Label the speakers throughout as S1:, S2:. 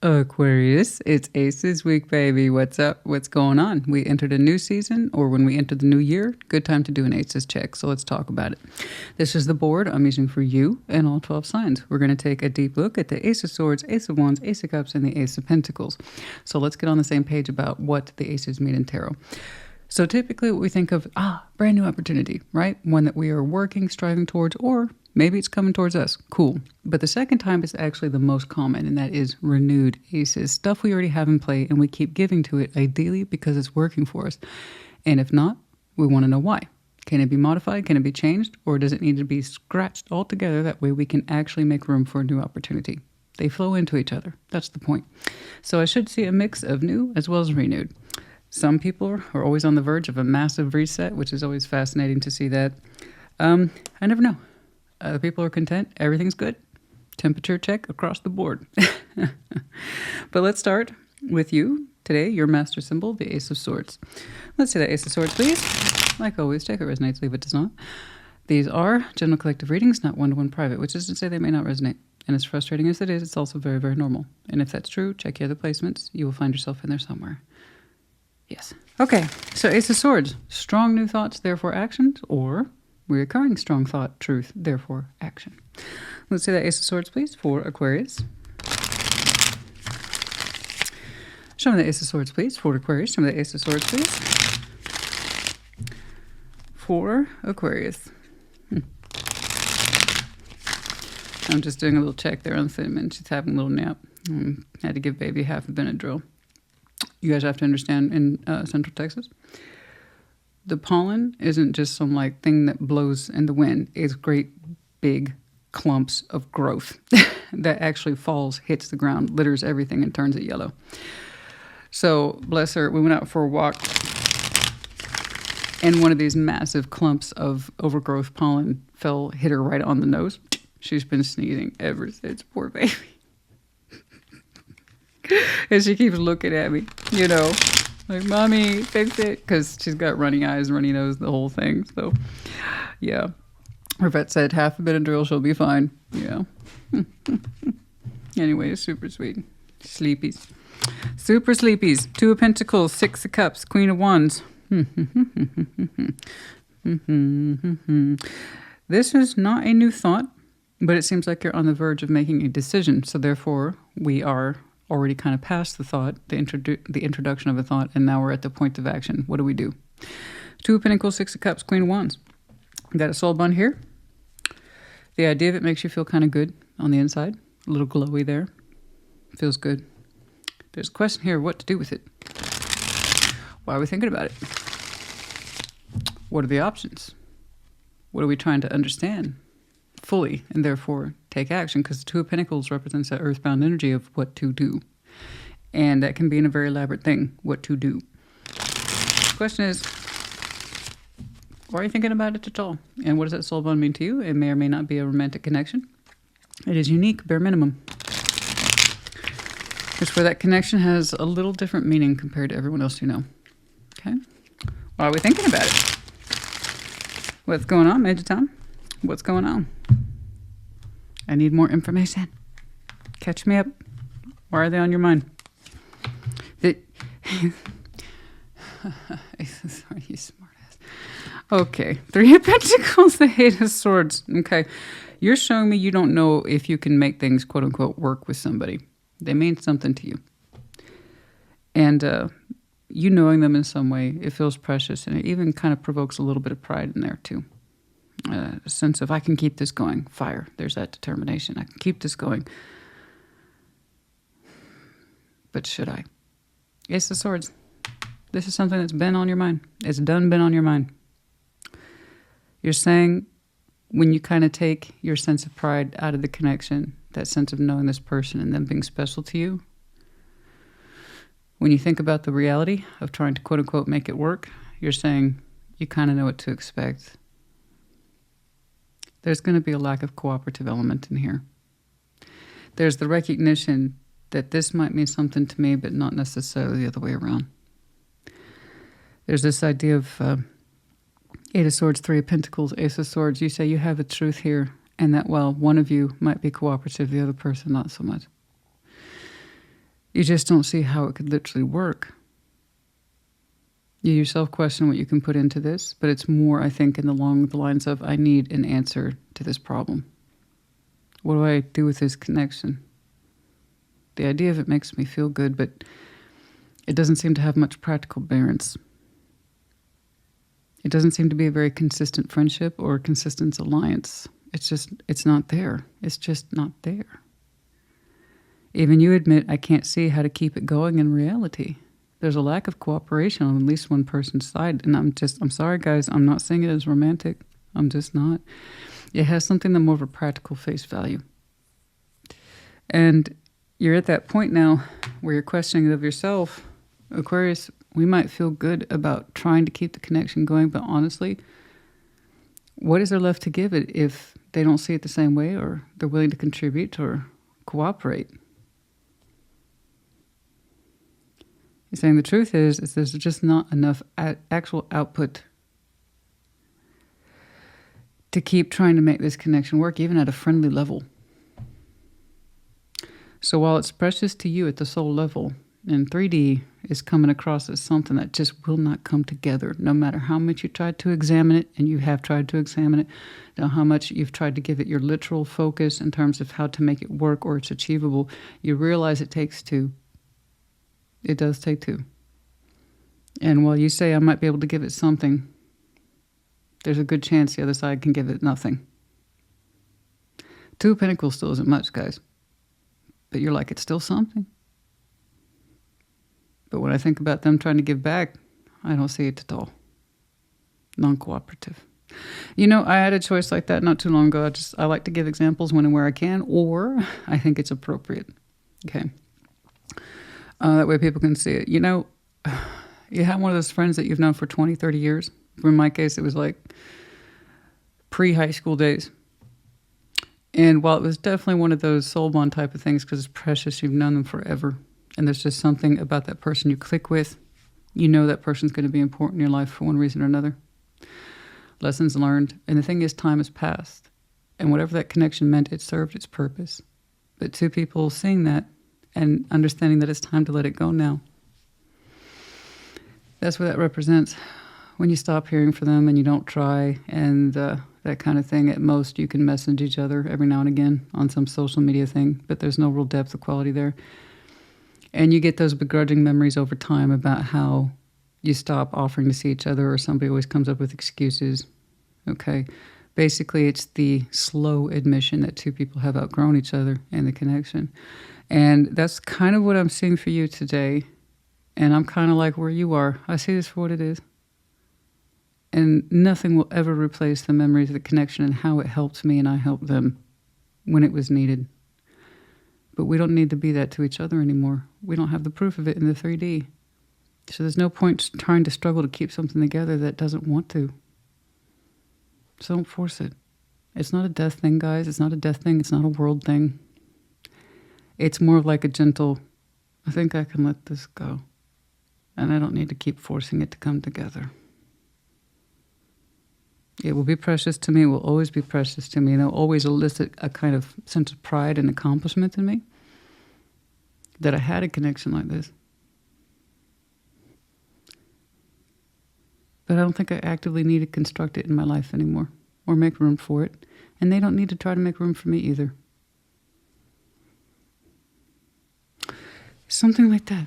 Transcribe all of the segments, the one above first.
S1: Aquarius, it's Aces week, baby. What's up? What's going on? We entered a new season, or when we enter the new year, good time to do an Aces check. So let's talk about it. This is the board I'm using for you and all 12 signs. We're going to take a deep look at the Ace of Swords, Ace of Wands, Ace of Cups, and the Ace of Pentacles. So let's get on the same page about what the Aces mean in tarot. So typically what we think of, brand new opportunity, right? One that we are working, striving towards, or maybe it's coming towards us. Cool. But the second time is actually the most common, and that is renewed aces. Stuff we already have in play, and we keep giving to it, ideally because it's working for us. And if not, we want to know why. Can it be modified? Can it be changed? Or does it need to be scratched altogether? That way we can actually make room for a new opportunity. They flow into each other. That's the point. So I should see a mix of new as well as renewed. Some people are always on the verge of a massive reset, which is always fascinating to see that. I never know. Other people are content. Everything's good. Temperature check across the board. But let's start with you. Today, your master symbol, the Ace of Swords. Let's see that Ace of Swords, please. Like always, take it resonates, leave it does not. These are general collective readings, not one-to-one private, which is to say they may not resonate. And as frustrating as it is, it's also very, very normal. And if that's true, check your other placements. You will find yourself in there somewhere. Yes. Okay, so Ace of Swords. Strong new thoughts, therefore actions, or reoccurring strong thought, truth, therefore action. Let's see that Ace of Swords, please, for Aquarius. Show me the Ace of Swords, please, for Aquarius. Show me the Ace of Swords, please, for Aquarius. I'm just doing a little check there on Cinnamon. She's having a little nap. Had to give baby half a Benadryl. You guys have to understand, in Central Texas, the pollen isn't just some like thing that blows in the wind. It's great big clumps of growth that actually falls, hits the ground, litters everything, and turns it yellow. So bless her, we went out for a walk, and one of these massive clumps of overgrowth pollen hit her right on the nose. She's been sneezing ever since, poor baby. And she keeps looking at me, you know, like, Mommy, fix it. Because she's got runny eyes, runny nose, the whole thing. So, yeah. Her vet said half a Benadryl, she'll be fine. Yeah. Anyway, it's super sweet. Sleepies. Super sleepies. Two of Pentacles, Six of Cups, Queen of Wands. This is not a new thought, but it seems like you're on the verge of making a decision. So therefore, we are already kind of past the thought, the introduction of a thought, and now we're at the point of action. What do we do? Two of Pentacles, Six of Cups, Queen of Wands. Got a soul bond here. The idea of it makes you feel kind of good on the inside. A little glowy there. Feels good. There's a question here, what to do with it? Why are we thinking about it? What are the options? What are we trying to understand fully, and therefore take action? Because the Two of Pentacles represents that earthbound energy of what to do. And that can be in a very elaborate thing, what to do. The question is, why are you thinking about it at all? And what does that soul bond mean to you? It may or may not be a romantic connection. It is unique, bare minimum. It's where that connection has a little different meaning compared to everyone else you know. Okay? Why are we thinking about it? What's going on, Major Tom? What's going on? I need more information. Catch me up. Why are they on your mind? Sorry, you smart ass. Okay. Three of Pentacles, the Eight of Swords. Okay. You're showing me you don't know if you can make things, quote unquote, work with somebody. They mean something to you. And you knowing them in some way, it feels precious, and it even kind of provokes a little bit of pride in there too. A sense of, I can keep this going. Fire. There's that determination. I can keep this going. But should I? Ace of Swords. This is something that's been on your mind. It's been on your mind. You're saying when you kind of take your sense of pride out of the connection, that sense of knowing this person and them being special to you, when you think about the reality of trying to quote unquote make it work, you're saying you kind of know what to expect. There's going to be a lack of cooperative element in here. There's the recognition that this might mean something to me, but not necessarily the other way around. There's this idea of Eight of Swords, Three of Pentacles, Ace of Swords. You say you have a truth here, and that, well, one of you might be cooperative, the other person not so much. You just don't see how it could literally work. You yourself question what you can put into this, but it's more, I think, along the lines of, I need an answer to this problem. What do I do with this connection? The idea of it makes me feel good, but it doesn't seem to have much practical bearance. It doesn't seem to be a very consistent friendship or consistent alliance. It's not there. It's just not there. Even you admit, I can't see how to keep it going in reality. There's a lack of cooperation on at least one person's side. And I'm sorry, guys, I'm not saying it as romantic. I'm just not. It has something that more of a practical face value. And you're at that point now where you're questioning of yourself. Aquarius, we might feel good about trying to keep the connection going, but honestly, what is there left to give it if they don't see it the same way, or they're willing to contribute or cooperate? You're saying the truth is there's just not enough actual output to keep trying to make this connection work, even at a friendly level. So while it's precious to you at the soul level, and 3D is coming across as something that just will not come together, no matter how much you tried to examine it, and you have tried to examine it, now how much you've tried to give it your literal focus in terms of how to make it work or it's achievable, you realize it takes two. It does take two. And while you say I might be able to give it something, there's a good chance the other side can give it nothing. 2 of Pentacles still isn't much, guys. But you're like, it's still something. But when I think about them trying to give back, I don't see it at all. Non-cooperative. You know, I had a choice like that not too long ago. I like to give examples when and where I can, or I think it's appropriate. Okay. That way people can see it. You know, you have one of those friends that you've known for 20, 30 years. In my case, it was like pre-high school days. And while it was definitely one of those soul bond type of things, because it's precious, you've known them forever. And there's just something about that person you click with. You know that person's going to be important in your life for one reason or another. Lessons learned. And the thing is, time has passed. And whatever that connection meant, it served its purpose. But 2 people seeing that and understanding that it's time to let it go now. That's what that represents. When you stop hearing from them and you don't try and that kind of thing, at most you can message each other every now and again on some social media thing, but there's no real depth of quality there. And you get those begrudging memories over time about how you stop offering to see each other, or somebody always comes up with excuses. Okay. Basically, it's the slow admission that 2 people have outgrown each other and the connection. And that's kind of what I'm seeing for you today. And I'm kind of like where you are. I see this for what it is. And nothing will ever replace the memories of the connection and how it helped me and I helped them when it was needed. But we don't need to be that to each other anymore. We don't have the proof of it in the 3D. So there's no point trying to struggle to keep something together that doesn't want to. So don't force it. It's not a death thing, guys. It's not a death thing. It's not a world thing. It's more of like a gentle, I think I can let this go. And I don't need to keep forcing it to come together. It will be precious to me. It will always be precious to me. And it will always elicit a kind of sense of pride and accomplishment in me that I had a connection like this. But I don't think I actively need to construct it in my life anymore or make room for it. And they don't need to try to make room for me either. Something like that.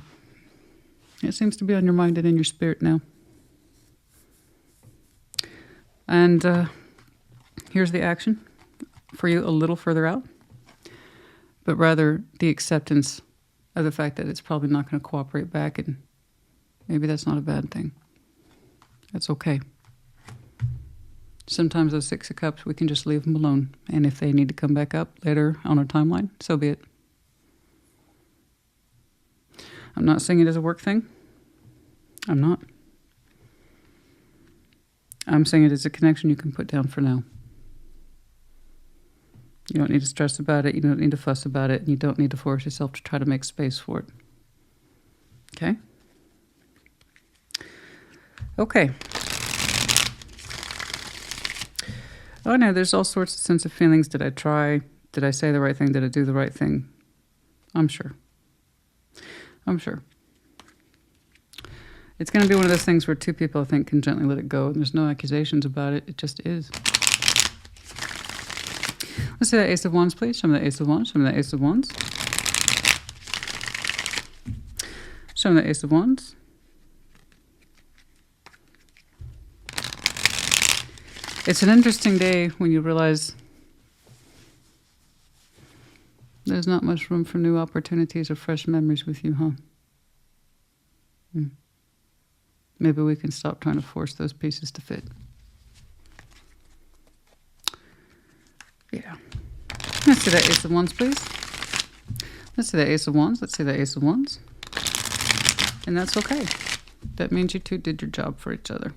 S1: It seems to be on your mind and in your spirit now. And here's the action for you a little further out, but rather the acceptance of the fact that it's probably not going to cooperate back, and maybe that's not a bad thing. That's okay. Sometimes those 6 of Cups, we can just leave them alone. And if they need to come back up later on our timeline, so be it. I'm not saying it is a work thing. I'm not. I'm saying it is a connection you can put down for now. You don't need to stress about it. You don't need to fuss about it. And you don't need to force yourself to try to make space for it. Okay? Okay. Oh, no, there's all sorts of sense of feelings. Did I try? Did I say the right thing? Did I do the right thing? I'm sure. I'm sure. It's going to be one of those things where two people, I think, can gently let it go. And there's no accusations about it. It just is. Let's see that Ace of Wands, please. Show me that Ace of Wands. Show me that Ace of Wands. Show me that Ace of Wands. It's an interesting day when you realize there's not much room for new opportunities or fresh memories with you, huh? Maybe we can stop trying to force those pieces to fit. Yeah. Let's see that Ace of Wands, please. Let's see that Ace of Wands. Let's see that Ace of Wands. And that's okay. That means you two did your job for each other.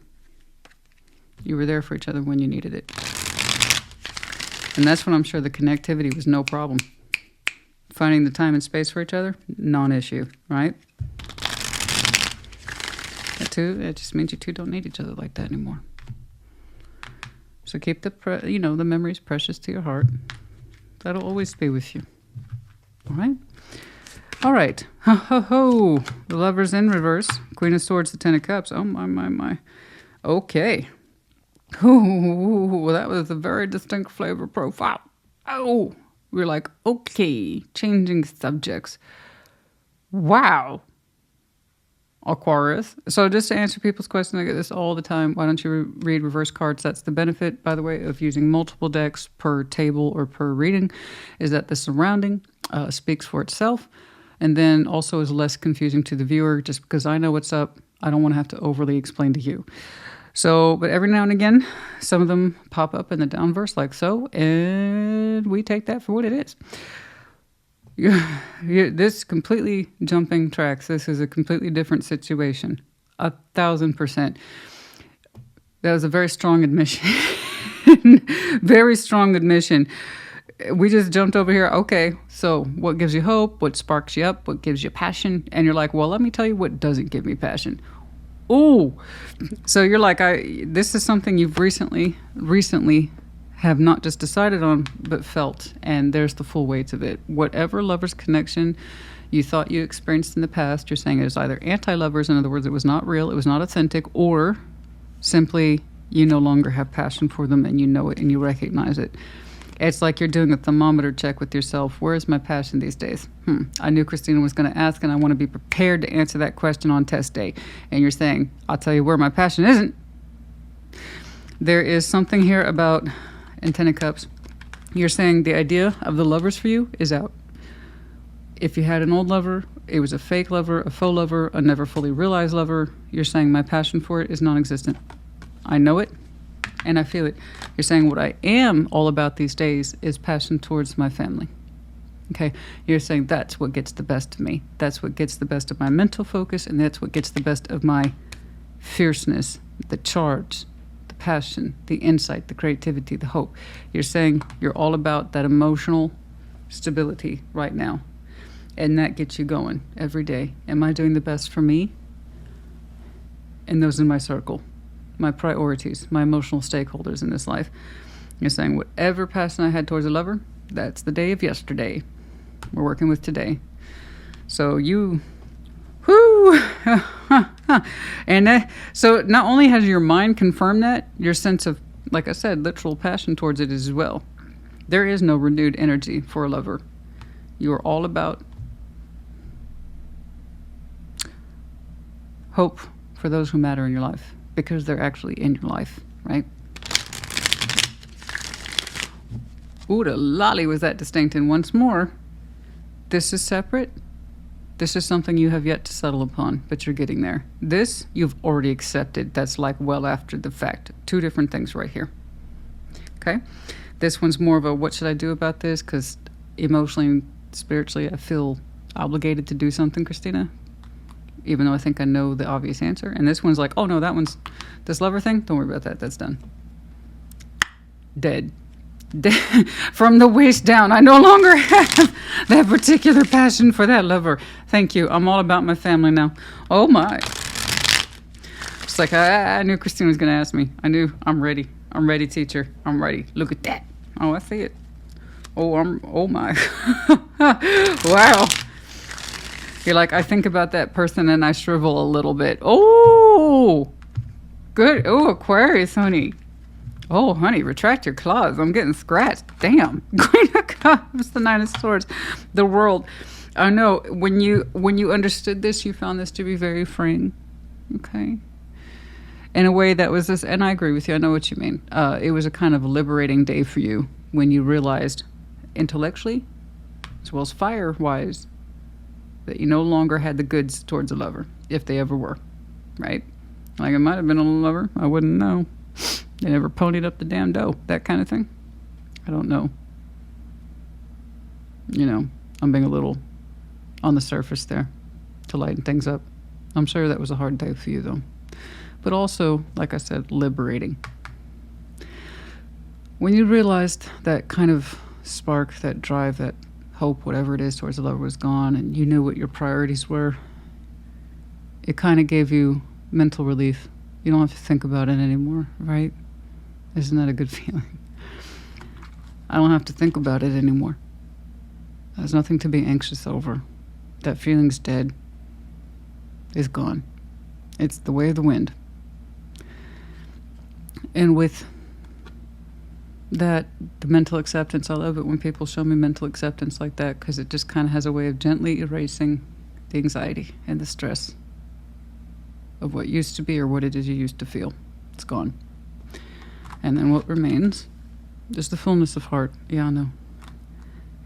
S1: You were there for each other when you needed it. And that's when I'm sure the connectivity was no problem. Finding the time and space for each other, non-issue, right? That too, it just means you two don't need each other like that anymore. So keep the the memories precious to your heart. That'll always be with you. All right? All right. Ho, ho, ho. The Lovers in reverse. Queen of Swords, the Ten of Cups. Oh, my, my, my. Okay. Ooh, well, that was a very distinct flavor profile. Oh, we're like, okay, changing subjects. Wow. Aquarius. So just to answer people's questions, I get this all the time. Why don't you read reverse cards? That's the benefit, by the way, of using multiple decks per table or per reading, is that the surrounding speaks for itself, and then also is less confusing to the viewer. Just because I know what's up, I don't want to have to overly explain to you. So, but every now and again, some of them pop up in the downverse like so, and we take that for what it is. This completely jumping tracks. This is a completely different situation. 1,000%. That was a very strong admission. Very strong admission. We just jumped over here. Okay, so what gives you hope? What sparks you up? What gives you passion? And you're like, well, let me tell you what doesn't give me passion. Oh, so you're like, this is something you've recently have not just decided on, but felt, and there's the full weight of it. Whatever lover's connection you thought you experienced in the past, you're saying it is either anti-lovers, in other words, it was not real, it was not authentic, or simply you no longer have passion for them and you know it and you recognize it. It's like you're doing a thermometer check with yourself. Where is my passion these days? I knew Christina was going to ask, and I want to be prepared to answer that question on test day. And you're saying, I'll tell you where my passion isn't. There is something here about, in Ten of Cups, you're saying the idea of the lovers for you is out. If you had an old lover, it was a fake lover, a faux lover, a never fully realized lover, you're saying my passion for it is non-existent. I know it. And I feel it. You're saying what I am all about these days is passion towards my family. Okay? You're saying that's what gets the best of me. That's what gets the best of my mental focus, and that's what gets the best of my fierceness, the charge, the passion, the insight, the creativity, the hope. You're saying you're all about that emotional stability right now. And that gets you going every day. Am I doing the best for me? And those in my circle. My priorities, my emotional stakeholders in this life. You're saying whatever passion I had towards a lover, that's the day of yesterday. We're working with today. So you, whoo, and so not only has your mind confirmed that, your sense of, like I said, literal passion towards it as well. There is no renewed energy for a lover. You are all about hope for those who matter in your life. Because they're actually in your life, right? Ooh, the lolly was that distinct. And once more, this is separate. This is something you have yet to settle upon, but you're getting there. This, you've already accepted. That's like well after the fact. Two different things right here. Okay? This one's more of a, what should I do about this? Because emotionally and spiritually, I feel obligated to do something, Christina. Even though I think I know the obvious answer. And this one's like, oh no, this lover thing, don't worry about that, that's done. Dead. From the waist down. I no longer have that particular passion for that lover. Thank you, I'm all about my family now. Oh my. It's like, I knew Christina was going to ask me. I'm ready. I'm ready, teacher. I'm ready. Look at that. Oh, I see it. Oh my. Wow. You're like, I think about that person and I shrivel a little bit. Oh, good. Oh, Aquarius, honey. Oh, honey, retract your claws. I'm getting scratched. Damn. Queen of Cups, the Nine of Swords, the World. I know when you understood this, you found this to be very freeing. Okay. In a way that was this, and I agree with you. I know what you mean. It was a kind of liberating day for you when you realized intellectually, as well as fire-wise, that you no longer had the goods towards a lover, if they ever were, right? Like, it might have been a lover. I wouldn't know. They never ponied up the damn dough, that kind of thing. I don't know. You know, I'm being a little on the surface there to lighten things up. I'm sure that was a hard day for you, though. But also, like I said, liberating. When you realized that kind of spark, that drive, that hope, whatever it is, towards the lover was gone, and you knew what your priorities were, it kind of gave you mental relief. You don't have to think about it anymore, right? Isn't that a good feeling? I don't have to think about it anymore. There's nothing to be anxious over. That feeling's dead. It's gone. It's the way of the wind. And with that, the mental acceptance, I love it when people show me mental acceptance like that, because it just kind of has a way of gently erasing the anxiety and the stress of what used to be or what it is you used to feel. It's gone. And then what remains is the fullness of heart. Yeah, I know.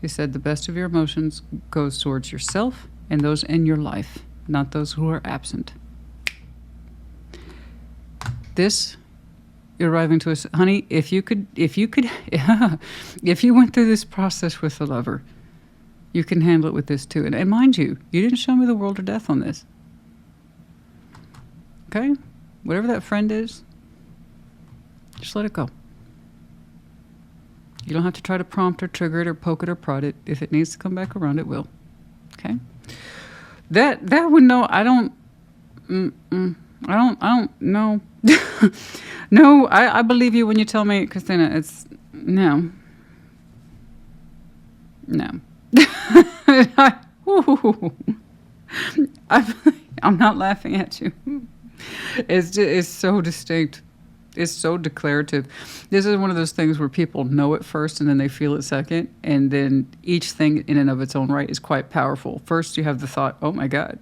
S1: He said the best of your emotions goes towards yourself and those in your life, not those who are absent. This, you're arriving to us, honey, if you went through this process with a lover, you can handle it with this too. And mind you, you didn't show me the world or death on this. Okay? Whatever that friend is, just let it go. You don't have to try to prompt or trigger it or poke it or prod it. If it needs to come back around, it will. Okay? That would know. I don't know. No, I believe you when you tell me, Christina, it's no. I'm not laughing at you. It's so distinct. It's so declarative. This is one of those things where people know it first and then they feel it second. And then each thing in and of its own right is quite powerful. First, you have the thought, oh my God,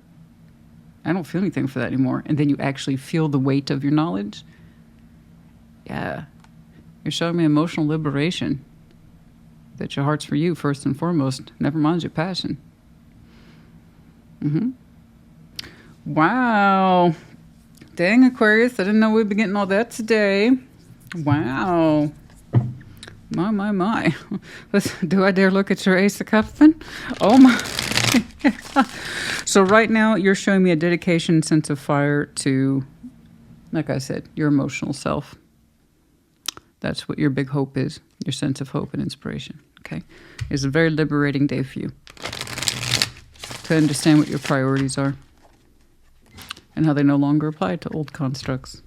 S1: I don't feel anything for that anymore. And then you actually feel the weight of your knowledge. Yeah. You're showing me emotional liberation. That your heart's for you first and foremost. Never mind your passion. Wow. Dang, Aquarius. I didn't know we'd be getting all that today. Wow. My. Do I dare look at your Ace of Cups then? Oh my. So right now you're showing me a dedication, sense of fire to, like I said, your emotional self. That's what your big hope is. Your sense of hope and inspiration. Okay. It's a very liberating day for you. To understand what your priorities are. And how they no longer apply to old constructs.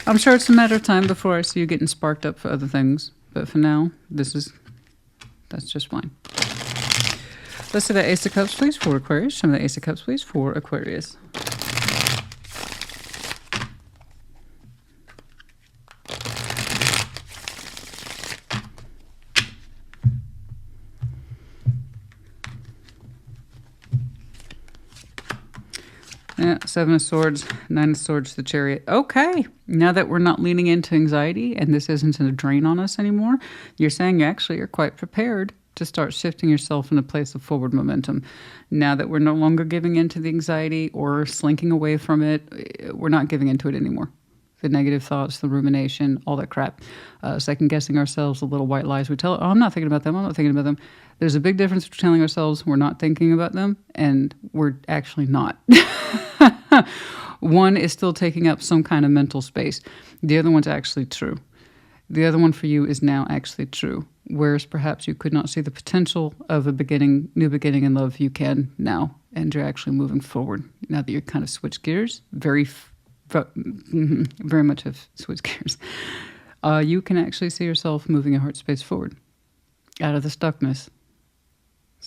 S1: I'm sure it's a matter of time before I see you getting sparked up for other things. But for now, that's just fine. Let's see that Ace of Cups, please, for Aquarius. Show me the Ace of Cups, please, for Aquarius. Yeah, Seven of Swords, Nine of Swords, the Chariot. Okay, now that we're not leaning into anxiety and this isn't a drain on us anymore, you're saying you actually are quite prepared to start shifting yourself in a place of forward momentum. Now that we're no longer giving into the anxiety or slinking away from it, we're not giving into it anymore. The negative thoughts, the rumination, all that crap. Second guessing ourselves, the little white lies we tell. Oh, I'm not thinking about them. I'm not thinking about them. There's a big difference between telling ourselves we're not thinking about them and we're actually not. One is still taking up some kind of mental space. The other one's actually true. The other one for you is now actually true. Whereas perhaps you could not see the potential of a new beginning in love, you can now. And you're actually moving forward. Now that you're kind of switched gears, very much have switched gears. You can actually see yourself moving your heart space forward. Out of the stuckness.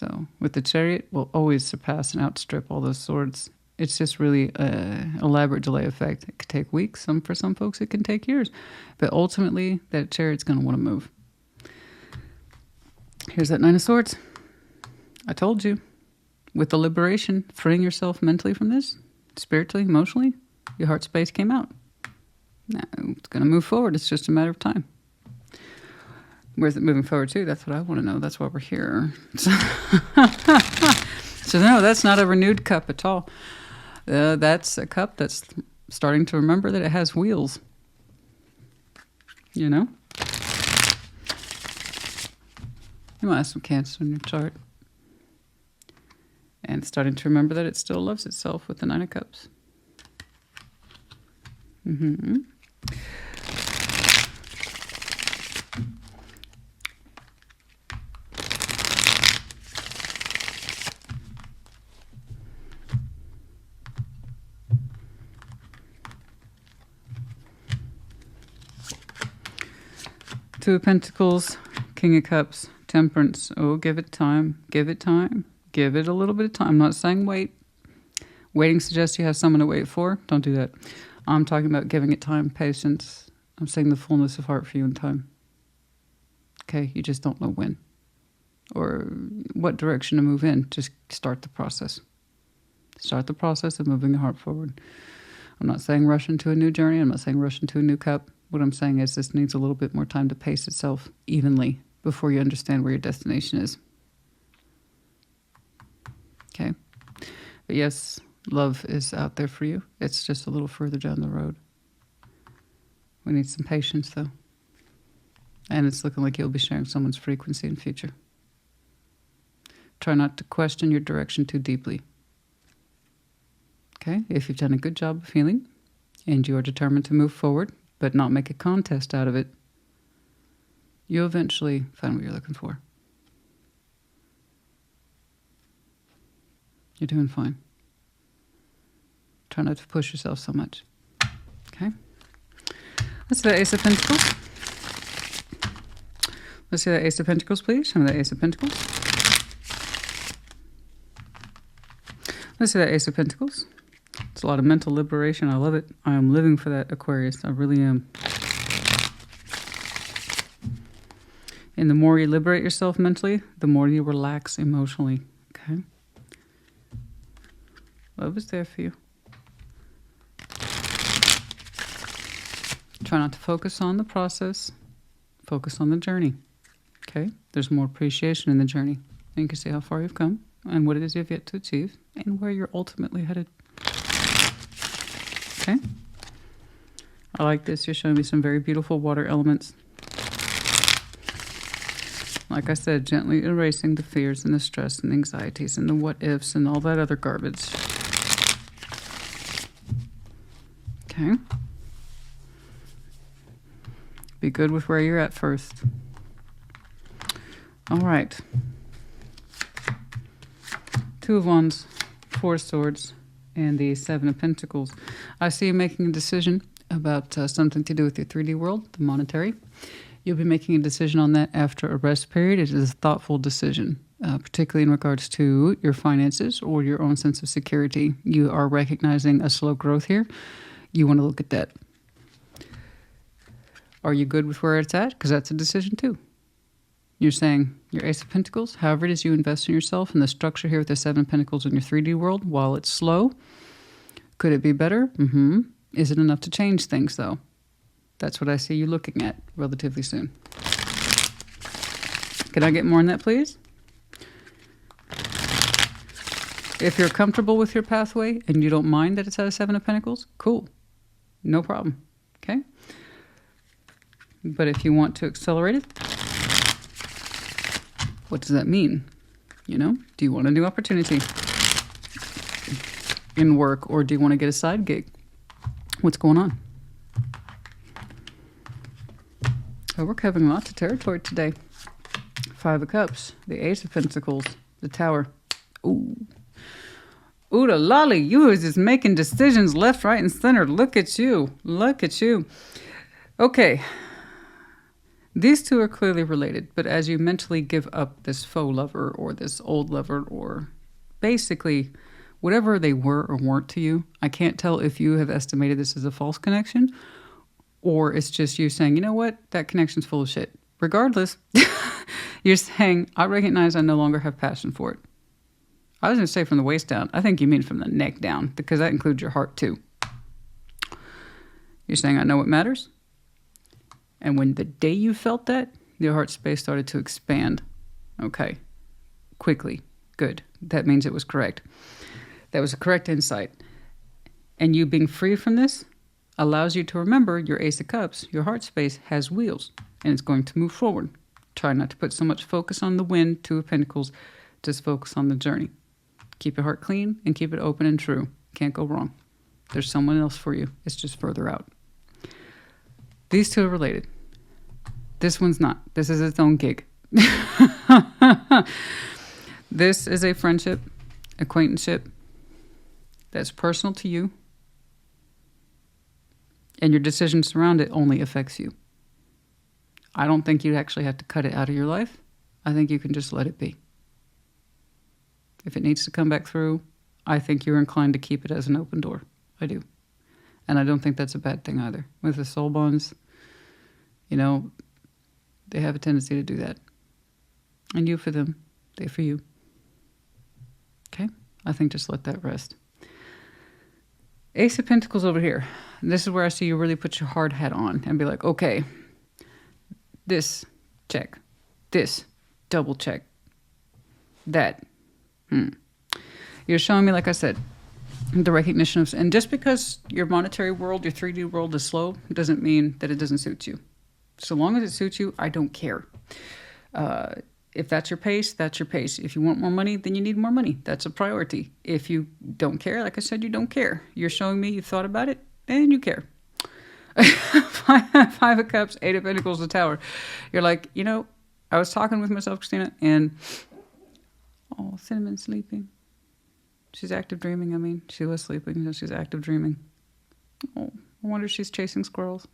S1: So with the Chariot, will always surpass and outstrip all those swords. It's just really an elaborate delay effect. It could take weeks. For some folks, it can take years. But ultimately, that Chariot's going to want to move. Here's that Nine of Swords. I told you. With the liberation, freeing yourself mentally from this, spiritually, emotionally, your heart space came out. Now, it's going to move forward. It's just a matter of time. Where's it moving forward to? That's what I want to know. That's why we're here. So no, that's not a renewed cup at all. That's a cup that's starting to remember that it has wheels. You know? You might have some Cancer in your chart. And starting to remember that it still loves itself with the Nine of Cups. Mm-hmm. Two of Pentacles, King of Cups, Temperance. Oh, give it time. Give it time. Give it a little bit of time. I'm not saying wait. Waiting suggests you have someone to wait for. Don't do that. I'm talking about giving it time, patience. I'm saying the fullness of heart for you in time. Okay, you just don't know when or what direction to move in. Just start the process. Start the process of moving your heart forward. I'm not saying rush into a new journey. I'm not saying rush into a new cup. What I'm saying is this needs a little bit more time to pace itself evenly before you understand where your destination is. Okay. But yes, love is out there for you. It's just a little further down the road. We need some patience, though. And it's looking like you'll be sharing someone's frequency in future. Try not to question your direction too deeply. Okay? If you've done a good job of healing and you are determined to move forward, but not make a contest out of it, you'll eventually find what you're looking for. You're doing fine. Try not to push yourself so much. Okay? Let's see that Ace of Pentacles. Let's see that Ace of Pentacles, please. Show me that Ace of Pentacles. Let's see that Ace of Pentacles. It's a lot of mental liberation. I love it. I am living for that, Aquarius. I really am. And the more you liberate yourself mentally, the more you relax emotionally. Okay? Love is there for you. Try not to focus on the process. Focus on the journey. Okay? There's more appreciation in the journey. And you can see how far you've come and what it is you've yet to achieve and where you're ultimately headed. Okay? I like this. You're showing me some very beautiful water elements. Like I said, gently erasing the fears and the stress and anxieties and the what-ifs and all that other garbage. Okay? Be good with where you're at first. All right. Two of Wands, Four of Swords, and the Seven of Pentacles. I see you making a decision about something to do with your 3D world, the monetary. You'll be making a decision on that after a rest period. It is a thoughtful decision, particularly in regards to your finances or your own sense of security. You are recognizing a slow growth here. You want to look at that. Are you good with where it's at? Because that's a decision too. You're saying your Ace of Pentacles, however it is you invest in yourself and the structure here with the Seven of Pentacles in your 3D world, while it's slow, could it be better? Mm-hmm. Is it enough to change things though? That's what I see you looking at relatively soon. Can I get more on that, please? If you're comfortable with your pathway and you don't mind that it's at a Seven of Pentacles, cool. No problem. Okay? But if you want to accelerate it, what does that mean? You know, do you want a new opportunity in work or do you want to get a side gig? What's going on? So we're covering lots of territory today. Five of Cups, the Ace of Pentacles, the Tower. Ooh. Ooh, the lolly, you is just making decisions left, right, and center. Look at you. Look at you. Okay. These two are clearly related, but as you mentally give up this faux lover or this old lover or basically whatever they were or weren't to you, I can't tell if you have estimated this as a false connection or it's just you saying, you know what, that connection's full of shit. Regardless, you're saying, I recognize I no longer have passion for it. I was going to say from the waist down. I think you mean from the neck down because that includes your heart too. You're saying, I know what matters. And when the day you felt that, your heart space started to expand. Okay. Quickly. Good. That means it was correct. That was a correct insight. And you being free from this allows you to remember your Ace of Cups, your heart space has wheels and it's going to move forward. Try not to put so much focus on the wind, Two of Pentacles, just focus on the journey. Keep your heart clean and keep it open and true. Can't go wrong. There's someone else for you. It's just further out. These two are related. This one's not. This is its own gig. This is a friendship, acquaintanceship that's personal to you. And your decisions around it only affects you. I don't think you actually have to cut it out of your life. I think you can just let it be. If it needs to come back through, I think you're inclined to keep it as an open door. I do. And I don't think that's a bad thing either. With the soul bonds, you know, they have a tendency to do that. And you for them, they for you. Okay? I think just let that rest. Ace of Pentacles over here. This is where I see you really put your hard hat on and be like, okay, this, check. This, double check. That, You're showing me, like I said, the recognition of, and just because your monetary world, your 3D world is slow, doesn't mean that it doesn't suit you. So long as it suits you, I don't care. If that's your pace, that's your pace. If you want more money, then you need more money. That's a priority. If you don't care, like I said, you don't care. You're showing me you've thought about it, and you care. Five of Cups, Eight of Pentacles, the Tower. You're like, you know, I was talking with myself, Christina, and oh, Cinnamon's sleeping. She's active dreaming, I mean. She was sleeping, so she's active dreaming. Oh, I wonder if she's chasing squirrels.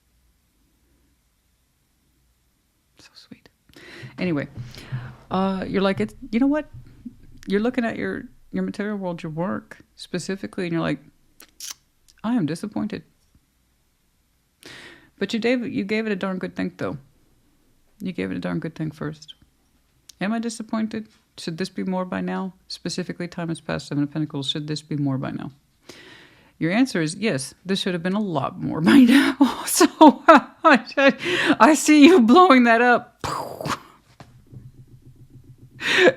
S1: So sweet. Anyway, you're like, it's, you know what? You're looking at your material world, your work specifically, and you're like, I am disappointed. But you gave it a darn good think, though. You gave it a darn good think first. Am I disappointed? Should this be more by now? Specifically, time has passed, Seven of Pentacles. Should this be more by now? Your answer is yes, this should have been a lot more by now. So I see you blowing that up.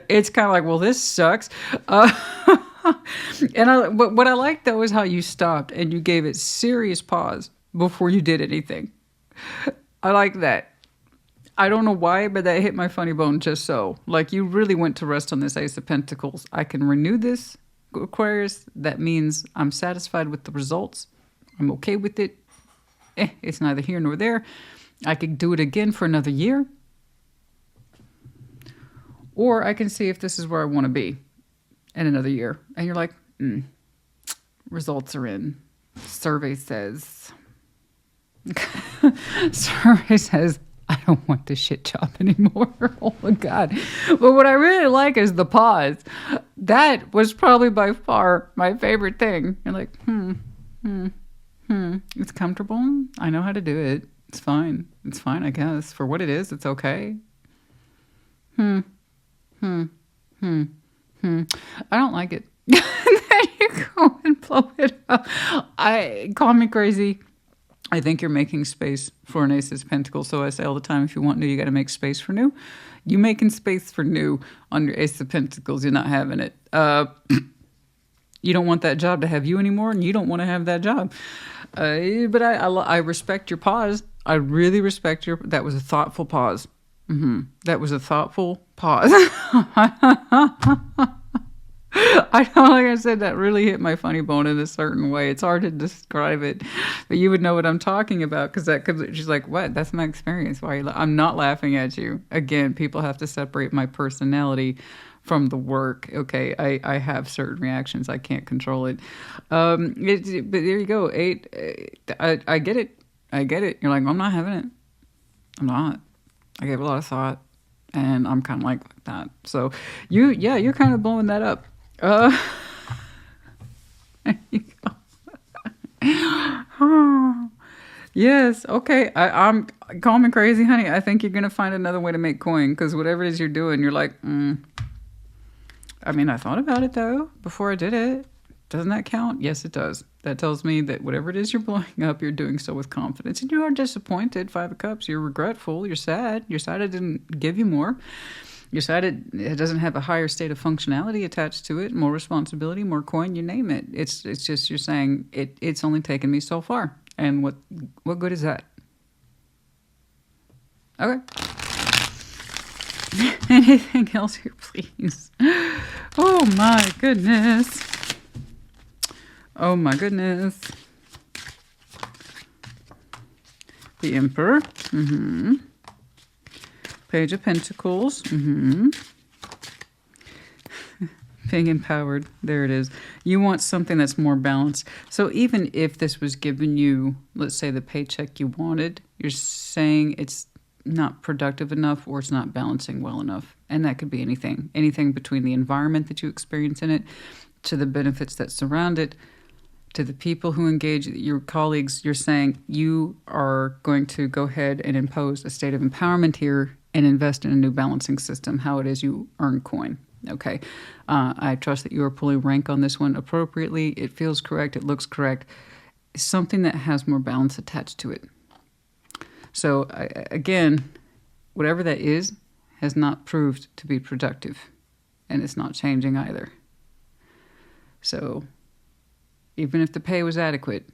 S1: It's kind of like, well, this sucks. But what I like, though, is how you stopped and you gave it serious pause before you did anything. I like that. I don't know why, but that hit my funny bone just so. Like, you really went to rest on this Ace of Pentacles. I can renew this, Aquarius. That means I'm satisfied with the results. I'm okay with it. It's neither here nor there. I could do it again for another year. Or I can see if this is where I want to be in another year. And you're like, results are in. Survey says... Survey says... I don't want this shit job anymore. Oh my God. But what I really like is the pause. That was probably by far my favorite thing. You're like, It's comfortable. I know how to do it. It's fine. It's fine, I guess. For what it is, it's okay. I don't like it. Then you go and blow it up. Call me crazy. I think you're making space for an Ace of Pentacles. So I say all the time, if you want new, you got to make space for new. You making space for new on your Ace of Pentacles. You're not having it. You don't want that job to have you anymore, and you don't want to have that job. But I respect your pause. I really respect your... That was a thoughtful pause. That was a thoughtful pause. I know, like I said, that really hit my funny bone in a certain way. It's hard to describe it, but you would know what I'm talking about because she's like, what? That's my experience. Why are you I'm not laughing at you. Again, people have to separate my personality from the work. Okay, I have certain reactions. I can't control it. But there you go. Eight. I get it. I get it. You're like, I'm not having it. I'm not. I gave a lot of thought, and I'm kind of like that. So you're kind of blowing that up. There you go. Yes, okay. I'm call me crazy, honey. I think you're gonna find another way to make coin, because whatever it is you're doing, you're like, I mean, I thought about it though before I did it. Doesn't that count? Yes, it does. That tells me that whatever it is you're blowing up, you're doing so with confidence. And you are disappointed, 5 of Cups. You're regretful. You're sad. You're sad it didn't give you more. You're sad it doesn't have a higher state of functionality attached to it, more responsibility, more coin, you name it. It's just you're saying it's only taken me so far. And what good is that? Okay. Anything else here, please? Oh my goodness. Oh my goodness. The Emperor. Page of Pentacles. Being empowered. There it is. You want something that's more balanced. So even if this was giving you, let's say, the paycheck you wanted, you're saying it's not productive enough or it's not balancing well enough. And that could be anything. Anything between the environment that you experience in it, to the benefits that surround it, to the people who engage, your colleagues. You're saying you are going to go ahead and impose a state of empowerment here and invest in a new balancing system, how it is you earn coin. Okay. I trust that you are pulling rank on this one appropriately. It feels correct. It looks correct. Something that has more balance attached to it. So again, whatever that is has not proved to be productive, and it's not changing either. So even if the pay was adequate,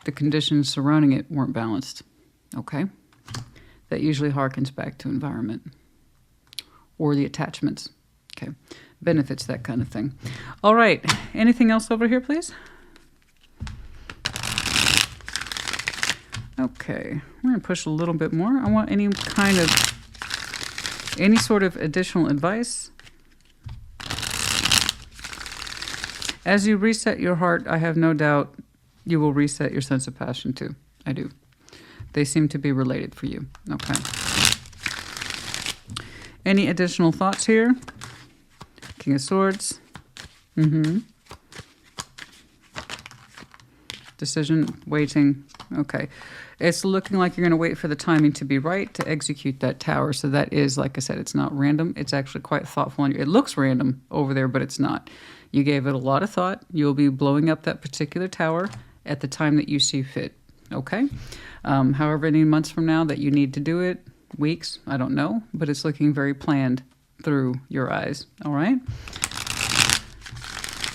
S1: the conditions surrounding it weren't balanced. Okay? That usually harkens back to environment or the attachments. Okay. Benefits, that kind of thing. All right. Anything else over here, please? Okay. We're going to push a little bit more. I want any sort of additional advice. As you reset your heart, I have no doubt you will reset your sense of passion too. I do. They seem to be related for you. Okay. Any additional thoughts here? King of Swords. Decision, waiting. Okay. It's looking like you're going to wait for the timing to be right to execute that tower. So that is, like I said, it's not random. It's actually quite thoughtful. It looks random over there, but it's not. You gave it a lot of thought. You'll be blowing up that particular tower at the time that you see fit. Okay? However many months from now that you need to do it, weeks, I don't know, but it's looking very planned through your eyes. All right?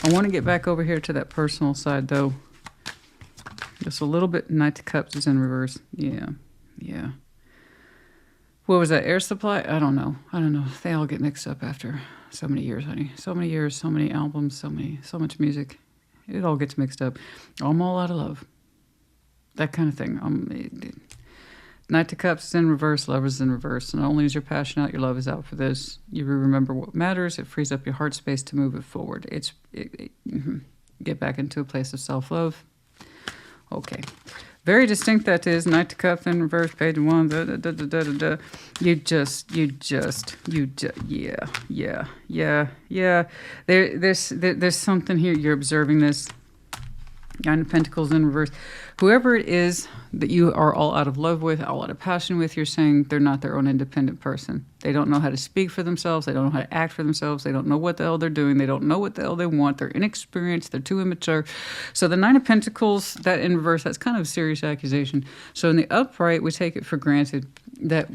S1: I want to get back over here to that personal side, though. Just a little bit. Knight of Cups is in reverse. Yeah. What was that? Air Supply? I don't know. They all get mixed up after so many years, honey. So many years, so many albums, so much music. It all gets mixed up. I'm all out of love. That kind of thing. Knight of Cups is in reverse. Lovers is in reverse. Not only is your passion out, your love is out for this. You remember what matters. It frees up your heart space to move it forward. Get back into a place of self-love. Okay. Very distinct that is. Knight of Cups in reverse, page 1. Yeah. There's something here. You're observing this. Nine of Pentacles in reverse. Whoever it is that you are all out of love with, all out of passion with, you're saying they're not their own independent person. They don't know how to speak for themselves. They don't know how to act for themselves. They don't know what the hell they're doing. They don't know what the hell they want. They're inexperienced. They're too immature. So the Nine of Pentacles, that in reverse, that's kind of a serious accusation. So in the upright, we take it for granted that,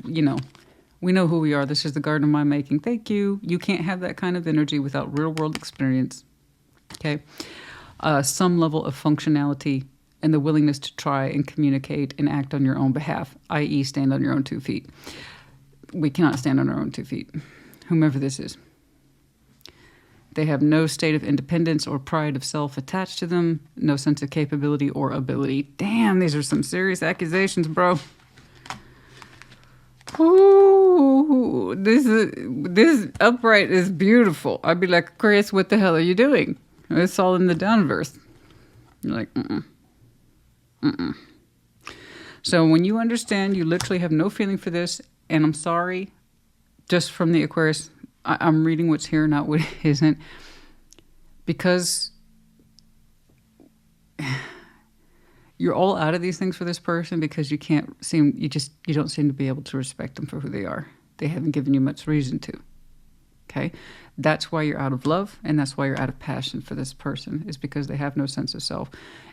S1: we know who we are. This is the garden of my making. Thank you. You can't have that kind of energy without real world experience. Okay. Some level of functionality and the willingness to try and communicate and act on your own behalf, i.e. stand on your own 2 feet. We cannot stand on our own 2 feet, whomever this is. They have no state of independence or pride of self attached to them, no sense of capability or ability. Damn, these are some serious accusations, bro. Ooh, this upright is beautiful. I'd be like, Aquarius, what the hell are you doing? It's all in the downverse. You're like, So when you understand, you literally have no feeling for this, and I'm sorry, just from the Aquarius, I'm reading what's here, not what isn't, because you're all out of these things for this person because you don't seem to be able to respect them for who they are. They haven't given you much reason to. Okay? That's why you're out of love, and that's why you're out of passion for this person, is because they have no sense of self.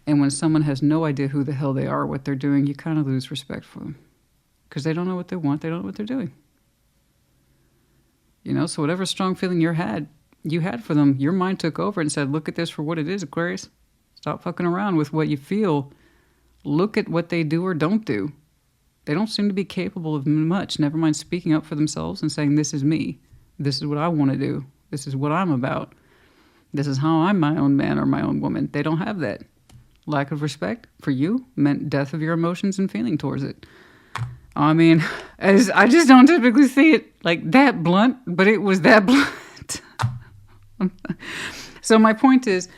S1: And when someone has no idea who the hell they are, what they're doing, you kind of lose respect for them. Because they don't know what they want, they don't know what they're doing. You know, so whatever strong feeling you had for them, your mind took over and said, look at this for what it is, Aquarius. Stop fucking around with what you feel. Look at what they do or don't do. They don't seem to be capable of much, never mind speaking up for themselves and saying, this is me. This is what I want to do. This is what I'm about. This is how I'm my own man or my own woman. They don't have that. Lack of respect for you meant death of your emotions and feeling towards it. I mean, I just don't typically see it like that blunt, but it was that blunt. So my point is,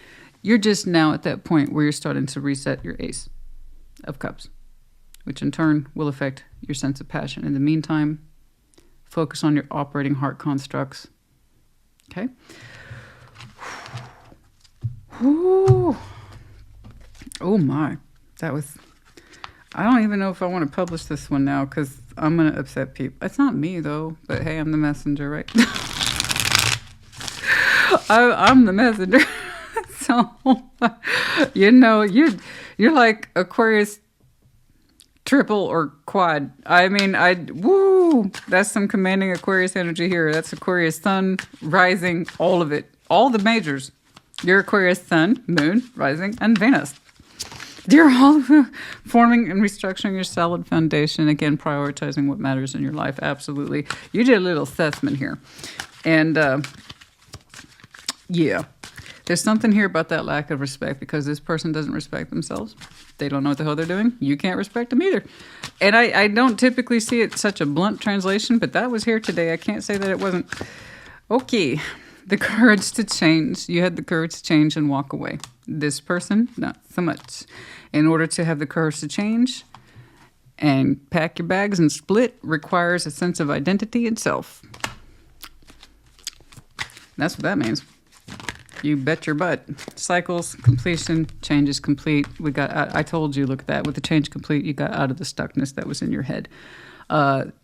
S1: you're just now at that point where you're starting to reset your Ace of Cups, which in turn will affect your sense of passion. In the meantime, focus on your operating heart constructs. Okay? Ooh. Oh my. That was... I don't even know if I want to publish this one now because I'm going to upset people. It's not me though, but hey, I'm the messenger, right? I'm the messenger. So, you know, you're like Aquarius triple or quad. I mean, that's some commanding Aquarius energy here. That's Aquarius sun, rising, all of it. All the majors. You're Aquarius sun, moon, rising, and Venus. You're all forming and restructuring your solid foundation. Again, prioritizing what matters in your life. Absolutely. You did a little assessment here. And, yeah. There's something here about that lack of respect because this person doesn't respect themselves. They don't know what the hell they're doing. You can't respect them either. And I don't typically see it such a blunt translation, but that was here today. I can't say that it wasn't. Okay. The courage to change. You had the courage to change and walk away. This person, not so much. In order to have the courage to change and pack your bags and split requires a sense of identity and self. That's what that means. You bet your butt. Cycles, completion, change is complete. I told you, look at that. With the change complete, you got out of the stuckness that was in your head.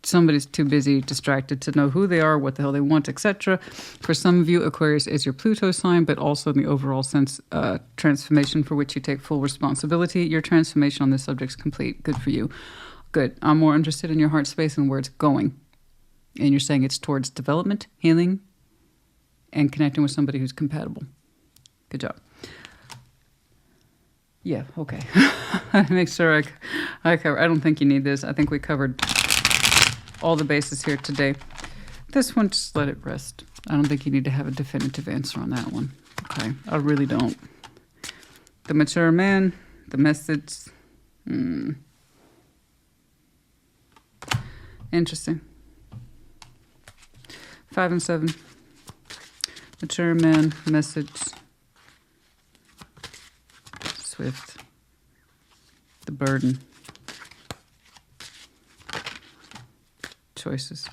S1: Somebody's too busy, distracted to know who they are, what the hell they want, etc. For some of you, Aquarius is your Pluto sign, but also in the overall sense, transformation for which you take full responsibility. Your transformation on this subject is complete. Good for you. Good. I'm more interested in your heart space and where it's going. And you're saying it's towards development, healing, and connecting with somebody who's compatible. Good job. Yeah, okay. Make sure I cover. I don't think you need this. I think we covered all the bases here today. This one, just let it rest. I don't think you need to have a definitive answer on that one. Okay, I really don't. The mature man, the message. Interesting. 5 and 7. Mature man, message. Swift. The burden. Choices.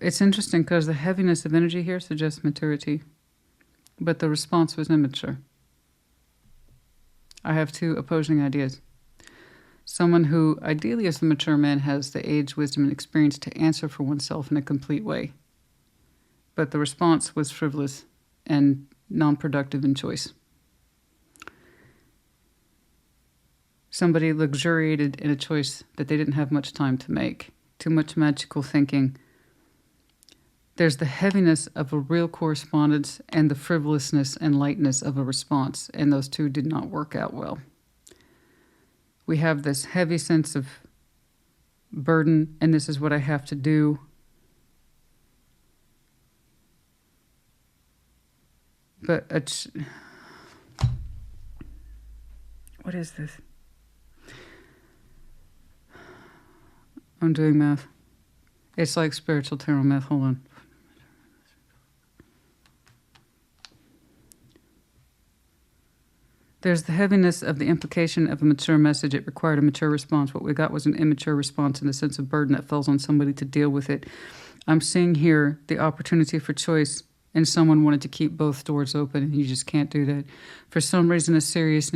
S1: It's interesting because the heaviness of energy here suggests maturity, but the response was immature. I have two opposing ideas. Someone who ideally as the mature man has the age, wisdom, and experience to answer for oneself in a complete way. But the response was frivolous and non-productive in choice. Somebody luxuriated in a choice that they didn't have much time to make. Too much magical thinking. There's the heaviness of a real correspondence and the frivolousness and lightness of a response, and those two did not work out well. We have this heavy sense of burden, and this is what I have to do. But what is this? I'm doing math. It's like spiritual tarot math. Hold on. There's the heaviness of the implication of a mature message. It required a mature response. What we got was an immature response in the sense of burden that falls on somebody to deal with it. I'm seeing here the opportunity for choice, and someone wanted to keep both doors open, and you just can't do that. For some reason, a serious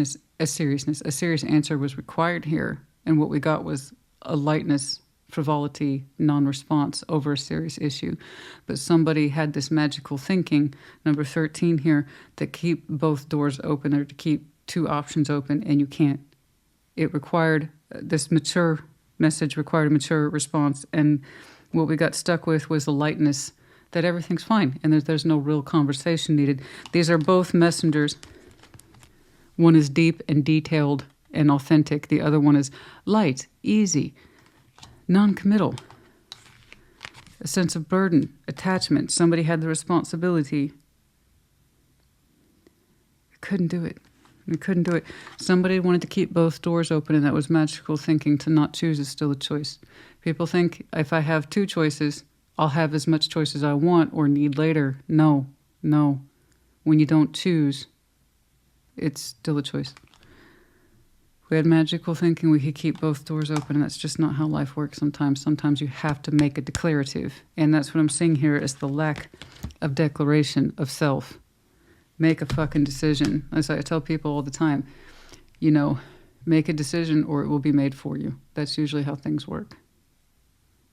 S1: answer was required here, and what we got was a lightness, frivolity, non-response over a serious issue. But somebody had this magical thinking, number 13 here, to keep both doors open, or to keep two options open, and you can't. It required, this mature message required a mature response, and what we got stuck with was the lightness that everything's fine, and there's no real conversation needed. These are both messengers. One is deep and detailed and authentic. The other one is light, easy, non-committal. A sense of burden, attachment. Somebody had the responsibility. Couldn't do it. We couldn't do it. Somebody wanted to keep both doors open, and that was magical thinking. To not choose is still a choice. People think if I have two choices, I'll have as much choice as I want or need later. No. When you don't choose, it's still a choice. We had magical thinking, we could keep both doors open, and that's just not how life works sometimes. Sometimes you have to make a declarative, and that's what I'm seeing here is the lack of declaration of self. Make a fucking decision. As I tell people all the time, make a decision or it will be made for you. That's usually how things work.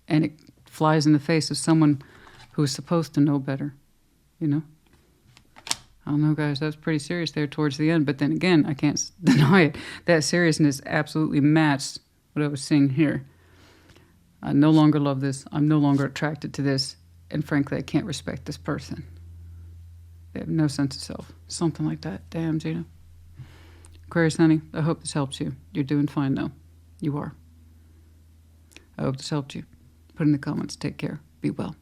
S1: And it flies in the face of someone who is supposed to know better, I don't know, guys, that's pretty serious there towards the end. But then again, I can't deny it. That seriousness absolutely matched what I was seeing here. I no longer love this. I'm no longer attracted to this. And frankly, I can't respect this person. They have no sense of self. Something like that. Damn, Gina. Aquarius, honey, I hope this helps you. You're doing fine, though. You are. I hope this helped you. Put in the comments. Take care. Be well.